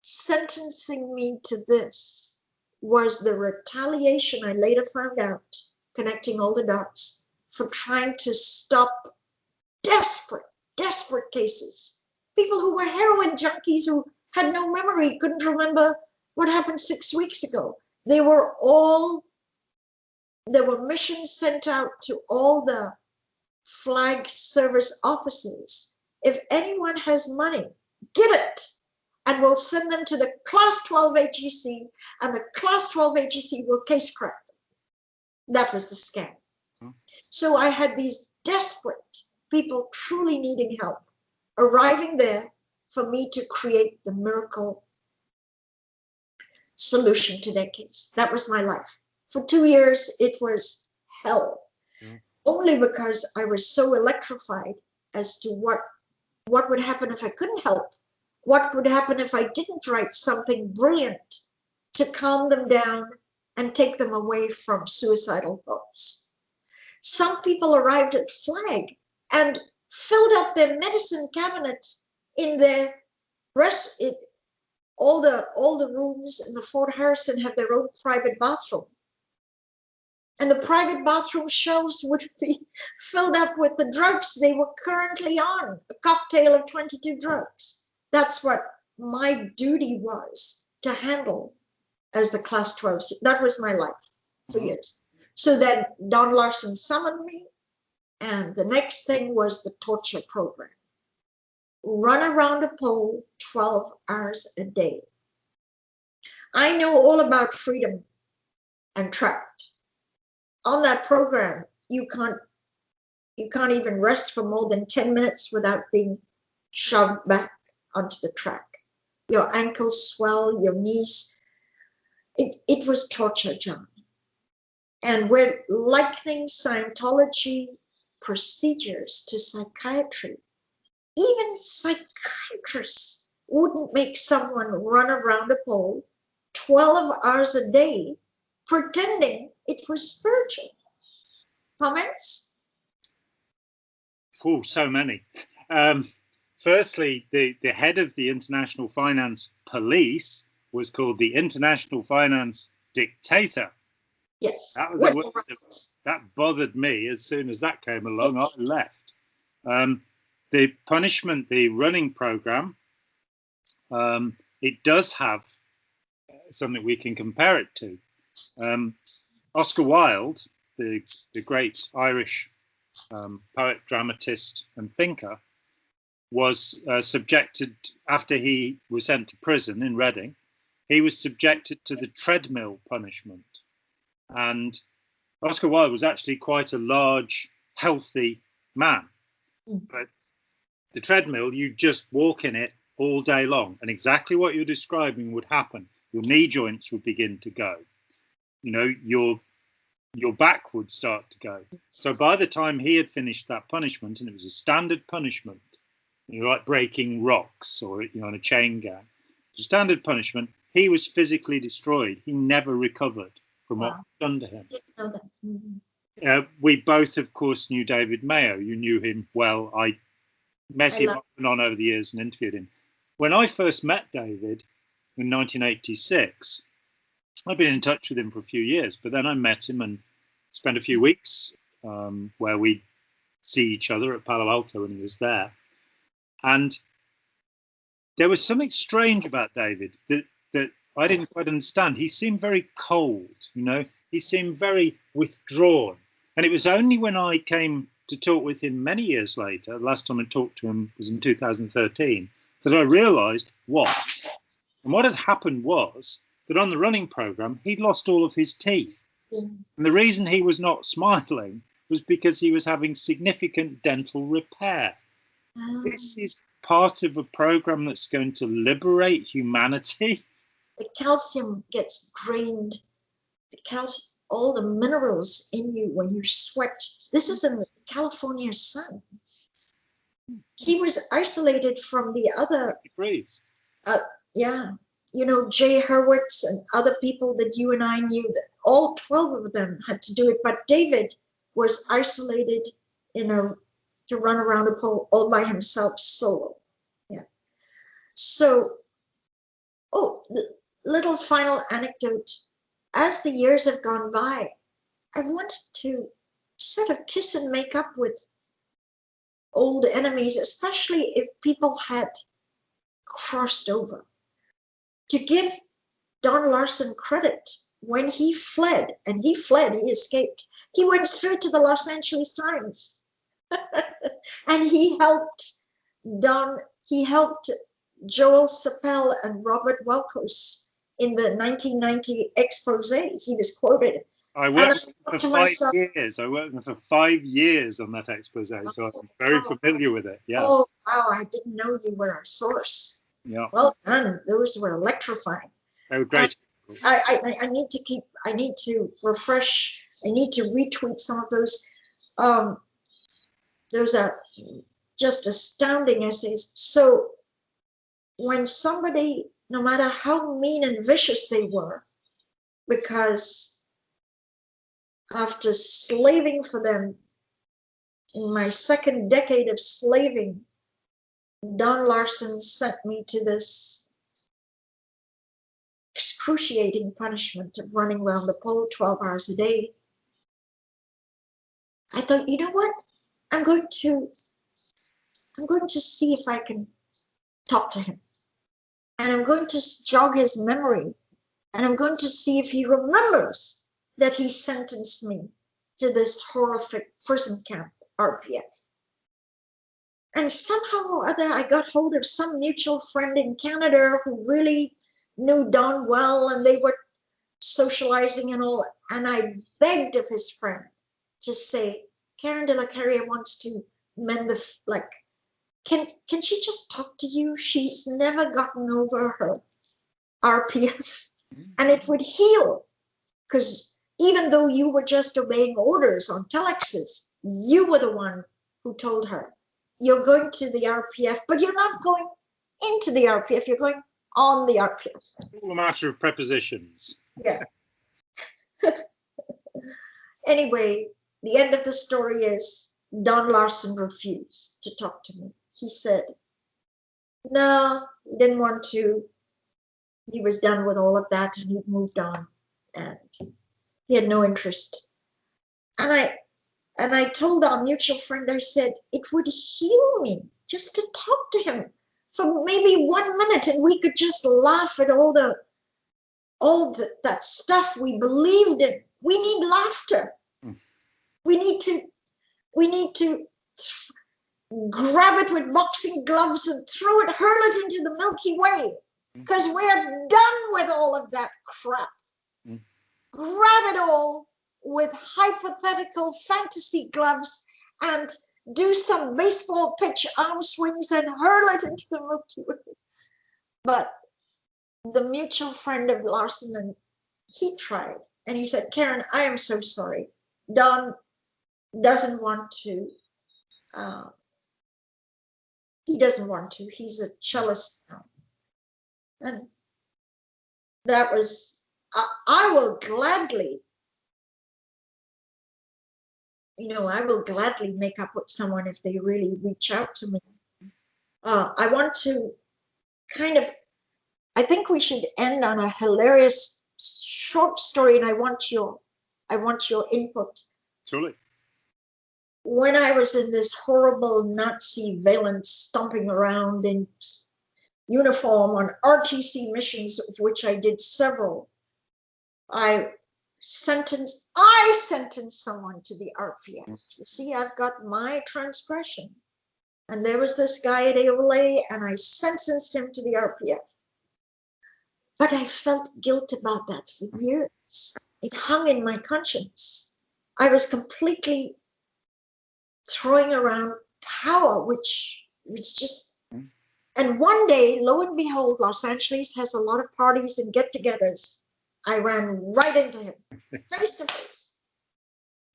sentencing me to this was the retaliation I later found out, connecting all the dots, for trying to stop desperate cases. People who were heroin junkies who had no memory, couldn't remember what happened 6 weeks ago. There were missions sent out to all the flag service officers. If anyone has money, get it. And we'll send them to the Class 12 AGC, and the Class 12 AGC will case crack them. That was the scam. So I had these desperate people truly needing help arriving there for me to create the miracle solution to their case. That was my life. For 2 years, it was hell. Only because I was so electrified as to what would happen if I couldn't help. what would happen if I didn't write something brilliant to calm them down and take them away from suicidal thoughts. Some people arrived at Flag and filled up their medicine cabinet in their all the rooms in the Fort Harrison have their own private bathroom. And the private bathroom shelves would be filled up with the drugs they were currently on, a cocktail of 22 drugs. That's what my duty was to handle as the class 12. That was my life for years. So then Don Larson summoned me, and the next thing was the torture program. Run around a pole 12 hours a day. I know all about freedom and trapped. On that program, you can't even rest for more than 10 minutes without being shoved back onto the track. Your ankles swell, your knees. It was torture, John. And we're likening Scientology procedures to psychiatry. Even psychiatrists wouldn't make someone run around a pole 12 hours a day pretending it was spiritual. Comments? Oh, so many. Firstly, the head of the International Finance Police was called the International Finance Dictator. Yes. That was a word that bothered me. As soon as that came along, I left. The punishment, the running program, it does have something we can compare it to. Oscar Wilde, the great Irish poet, dramatist, and thinker, was subjected, after he was sent to prison in Reading, he was subjected to the treadmill punishment. And Oscar Wilde was actually quite a large, healthy man. But the treadmill, you just walk in it all day long, and exactly what you're describing would happen. Your knee joints would begin to go. You know, your back would start to go. So by the time he had finished that punishment, and it was a standard punishment, you know, like breaking rocks or, you know, on a chain gang, standard punishment, he was physically destroyed. He never recovered from what was done to him. Didn't know that. We both, of course, knew David Mayo. You knew him well. I met him off and on over the years and interviewed him. When I first met David in 1986, I'd been in touch with him for a few years, but then I met him and spent a few weeks where we'd see each other at Palo Alto when he was there. And there was something strange about David that I didn't quite understand. He seemed very cold, you know, he seemed very withdrawn. And it was only when I came to talk with him many years later, the last time I talked to him was in 2013, that I realized what. And what had happened was that on the running program, he'd lost all of his teeth. And the reason he was not smiling was because he was having significant dental repair. This is part of a program that's going to liberate humanity. The calcium gets drained. The calcium, all the minerals in you when you sweat. This is in the California sun. He was isolated from the other. He breathes. Yeah. You know, Jay Hurwitz and other people that you and I knew, that all 12 of them had to do it. But David was isolated to run around a pole all by himself, solo. Yeah. So, little final anecdote. As the years have gone by, I've wanted to sort of kiss and make up with old enemies, especially if people had crossed over. To give Don Larson credit, when he fled, he escaped, he went straight to the Los Angeles Times. And he helped Joel Sapel and Robert Welkos in the 1990 exposés. He was quoted. I worked for 5 years. I worked for 5 years on that expose, so I'm very familiar with it. Yeah. Oh, wow. I didn't know you were a source. Yeah. Well done. Those were electrifying. They were great. I need to refresh. I need to retweet some of those. Those are just astounding essays. So when somebody, no matter how mean and vicious they were, because after slaving for them in my second decade of slaving, Don Larson sent me to this excruciating punishment of running around the pole 12 hours a day. I thought, you know what? I'm going to see if I can talk to him. And I'm going to jog his memory. And I'm going to see if he remembers that he sentenced me to this horrific prison camp, RPF. And somehow or other, I got hold of some mutual friend in Canada who really knew Don well, and they were socializing and all. And I begged of his friend to say, Karen de la Carrière wants to mend the, like, can she just talk to you? She's never gotten over her RPF, and it would heal. Because even though you were just obeying orders on telexes, you were the one who told her, you're going to the RPF, but you're not going into the RPF, you're going on the RPF. It's all a matter of prepositions. Yeah. Anyway, the end of the story is Don Larson refused to talk to me. He said, no, he didn't want to. He was done with all of that and he'd moved on, and he had no interest. And I told our mutual friend, I said, it would heal me just to talk to him for maybe 1 minute, and we could just laugh at all that stuff we believed in. We need laughter. We need to grab it with boxing gloves and throw it, hurl it into the Milky Way, because we're done with all of that crap. Grab it all with hypothetical fantasy gloves and do some baseball pitch arm swings and hurl it into the Milky Way. But the mutual friend of Larson, and he tried, and he said, Karen, I am so sorry. Don doesn't want to. He doesn't want to. He's a cellist now. And that was, I will gladly, I will gladly make up with someone if they really reach out to me. I want to I think we should end on a hilarious short story, and I want your input. Surely. When I was in this horrible Nazi valence stomping around in uniform on RTC missions, of which I did several, I sentenced someone to the RPF. You see, I've got my transgression. And there was this guy at Aole, and I sentenced him to the RPF. But I felt guilt about that for years. It hung in my conscience. I was completely throwing around power, which was just, and one day, lo and behold, Los Angeles has a lot of parties and get-togethers. I ran right into him, face to face.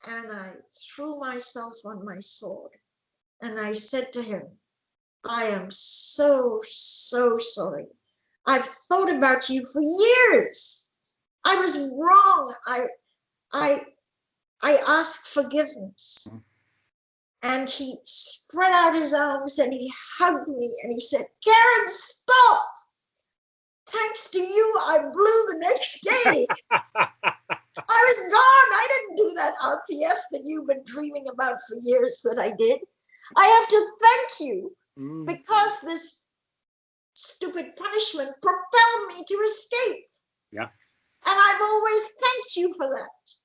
And I threw myself on my sword. And I said to him, I am so, so sorry. I've thought about you for years. I was wrong. I ask forgiveness. And he spread out his arms and he hugged me and he said, Karen, stop. Thanks to you, I blew the next day. I was gone. I didn't do that RPF that you've been dreaming about for years that I did. I have to thank you because this stupid punishment propelled me to escape. Yeah. And I've always thanked you for that.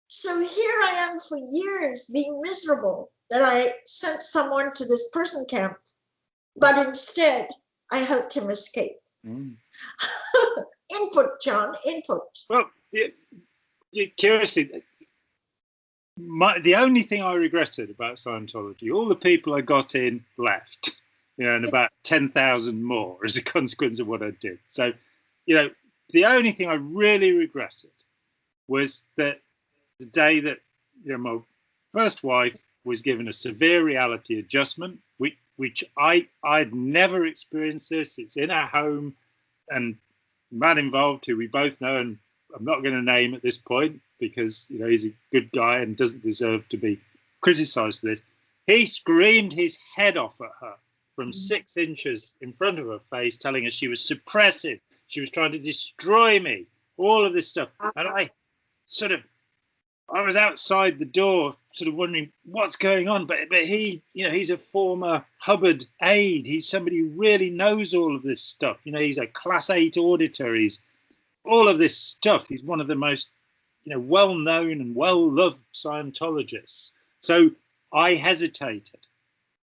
So here I am for years being miserable that I sent someone to this prison camp, but instead I helped him escape. Input, John, input. Well, curiously, the only thing I regretted about Scientology, all the people I got in left, and about 10,000 more as a consequence of what I did. So, the only thing I really regretted was that the day that my first wife was given a severe reality adjustment, which I'd never experienced this. It's in our home, and the man involved, who we both know, and I'm not going to name at this point because he's a good guy and doesn't deserve to be criticised for this. He screamed his head off at her from 6 inches in front of her face, telling her she was suppressive, she was trying to destroy me, all of this stuff. And I was outside the door, sort of wondering what's going on. But he, he's a former Hubbard aide. He's somebody who really knows all of this stuff. He's a Class 8 auditor. He's all of this stuff. He's one of the most, well-known and well-loved Scientologists. So I hesitated,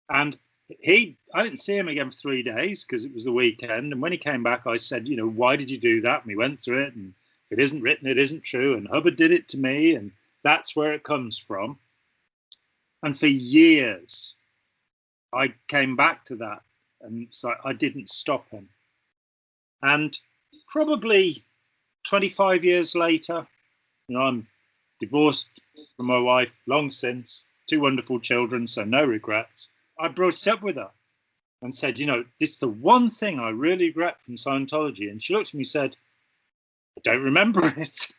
and I didn't see him again for 3 days because it was the weekend. And when he came back, I said, why did you do that? And we went through it, and it isn't written, it isn't true. And Hubbard did it to me, and that's where it comes from. And for years, I came back to that, and so I didn't stop him. And probably 25 years later, I'm divorced from my wife long since, 2 wonderful children, so no regrets. I brought it up with her and said, this is the one thing I really regret from Scientology. And she looked at me and said, I don't remember it.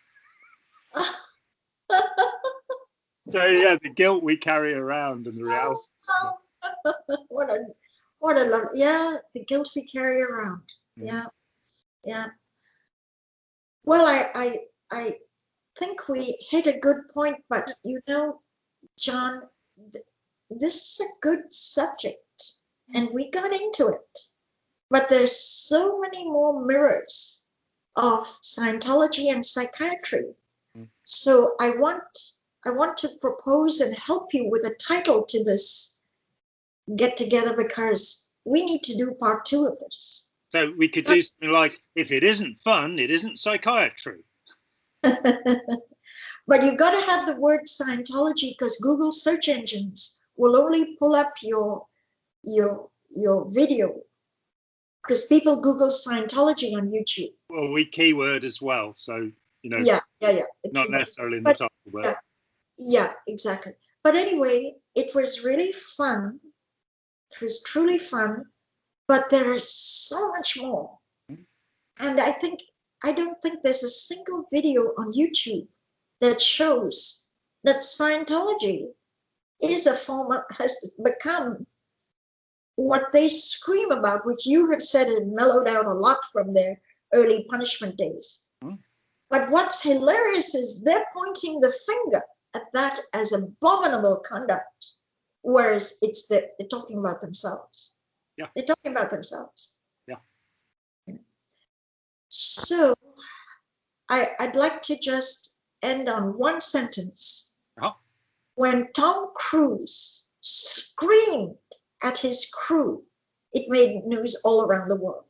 So yeah, the guilt we carry around and the reality. What a love. Yeah, the guilt we carry around. Yeah. Well, I think we hit a good point, but John, this is a good subject, and we got into it. But there's so many more mirrors of Scientology and psychiatry. So I want to propose and help you with a title to this get together, because we need to do part 2 of this. So we could do something like, if it isn't fun, it isn't psychiatry. But you've got to have the word Scientology, because Google search engines will only pull up your video, because people Google Scientology on YouTube. Well, we keyword as well, so Yeah. Not necessarily in the title, but yeah, exactly. But anyway, it was really fun. It was truly fun, but there is so much more. And I don't think there's a single video on YouTube that shows that Scientology has become what they scream about, which you have said it mellowed out a lot from their early punishment days. But what's hilarious is they're pointing the finger at that as abominable conduct, whereas they're talking about themselves. Yeah. They're talking about themselves. Yeah. So I'd like to just end on one sentence. When Tom Cruise screamed at his crew, it made news all around the world.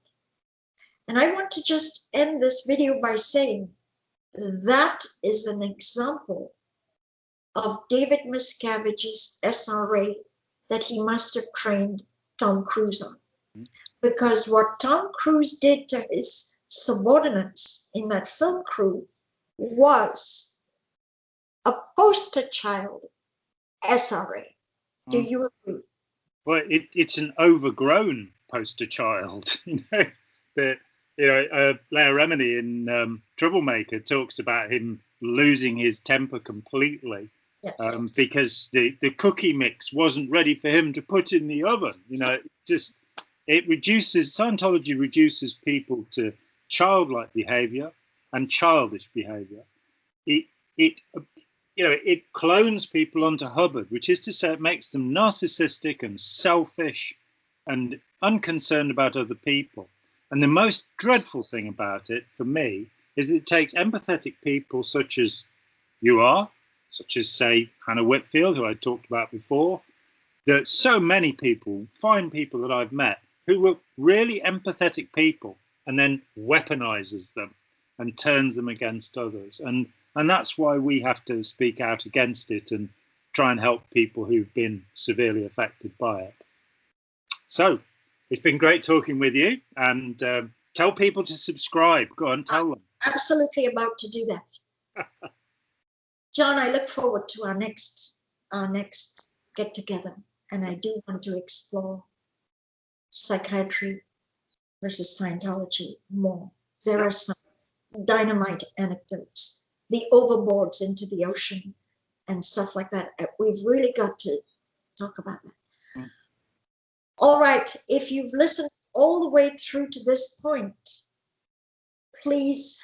And I want to just end this video by saying that is an example of David Miscavige's SRA that he must have trained Tom Cruise on. Because what Tom Cruise did to his subordinates in that film crew was a poster child SRA. Do you agree? Well, it's an overgrown poster child. Leah Remini in Troublemaker talks about him losing his temper completely. Yes. Because the cookie mix wasn't ready for him to put in the oven. Scientology reduces people to childlike behavior and childish behavior. It clones people onto Hubbard, which is to say it makes them narcissistic and selfish and unconcerned about other people. And the most dreadful thing about it, for me, is that it takes empathetic people such as you are, such as, say, Hannah Whitfield, who I talked about before, that so many people, fine people that I've met, who were really empathetic people, and then weaponizes them and turns them against others. And that's why we have to speak out against it and try and help people who've been severely affected by it. So it's been great talking with you, and tell people to subscribe. Go on, tell them. Absolutely about to do that. John, I look forward to our next get together, and I do want to explore psychiatry versus Scientology more. There are some dynamite anecdotes, the overboards into the ocean and stuff like that. We've really got to talk about that. Mm. All right, if you've listened all the way through to this point, please,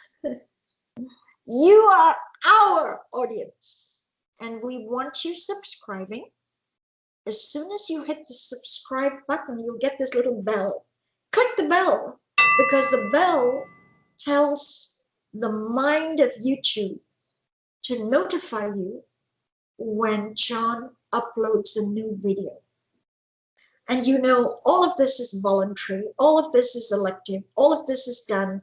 you are our audience, and we want you subscribing. As soon as you hit the subscribe button, you'll get this little bell. Click the bell, because the bell tells the mind of YouTube to notify you when John uploads a new video. And you know, all of this is voluntary, all of this is elective, all of this is done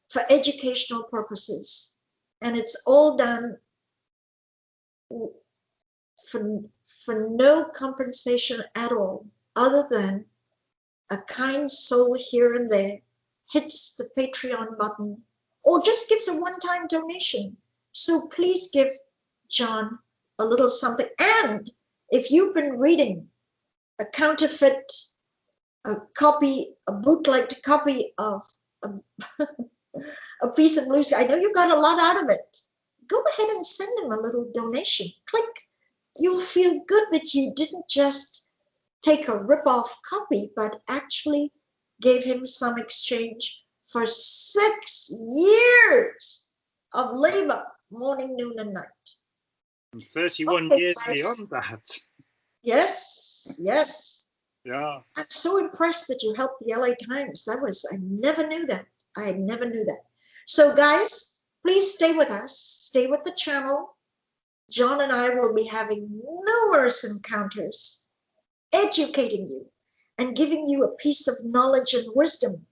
for educational purposes. And it's all done for no compensation at all, other than a kind soul here and there hits the Patreon button or just gives a one-time donation. So please give John a little something. And if you've been reading a counterfeit, a bootlegged copy of a piece of blue sky, I know you got a lot out of it. Go ahead and send him a little donation. Click. You'll feel good that you didn't just take a rip-off copy, but actually gave him some exchange for 6 years of labor, morning, noon, and night. And 31 years beyond that. Yes, yes. Yeah. I'm so impressed that you helped the LA Times. I never knew that. I never knew that. So guys, please stay with us. Stay with the channel. John and I will be having numerous encounters, educating you and giving you a piece of knowledge and wisdom,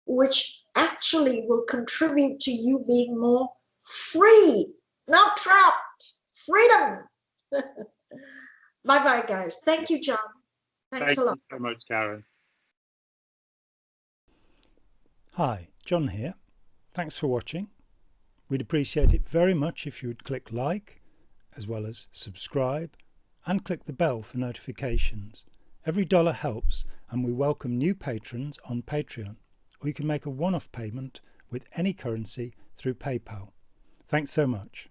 which actually will contribute to you being more free, not trapped. Freedom. Bye-bye, guys. Thank you, John. Thanks a lot. Thank you so much, Karen. Hi, John here. Thanks for watching. We'd appreciate it very much if you would click like, as well as subscribe, and click the bell for notifications. Every dollar helps, and we welcome new patrons on Patreon, or you can make a one-off payment with any currency through PayPal. Thanks so much.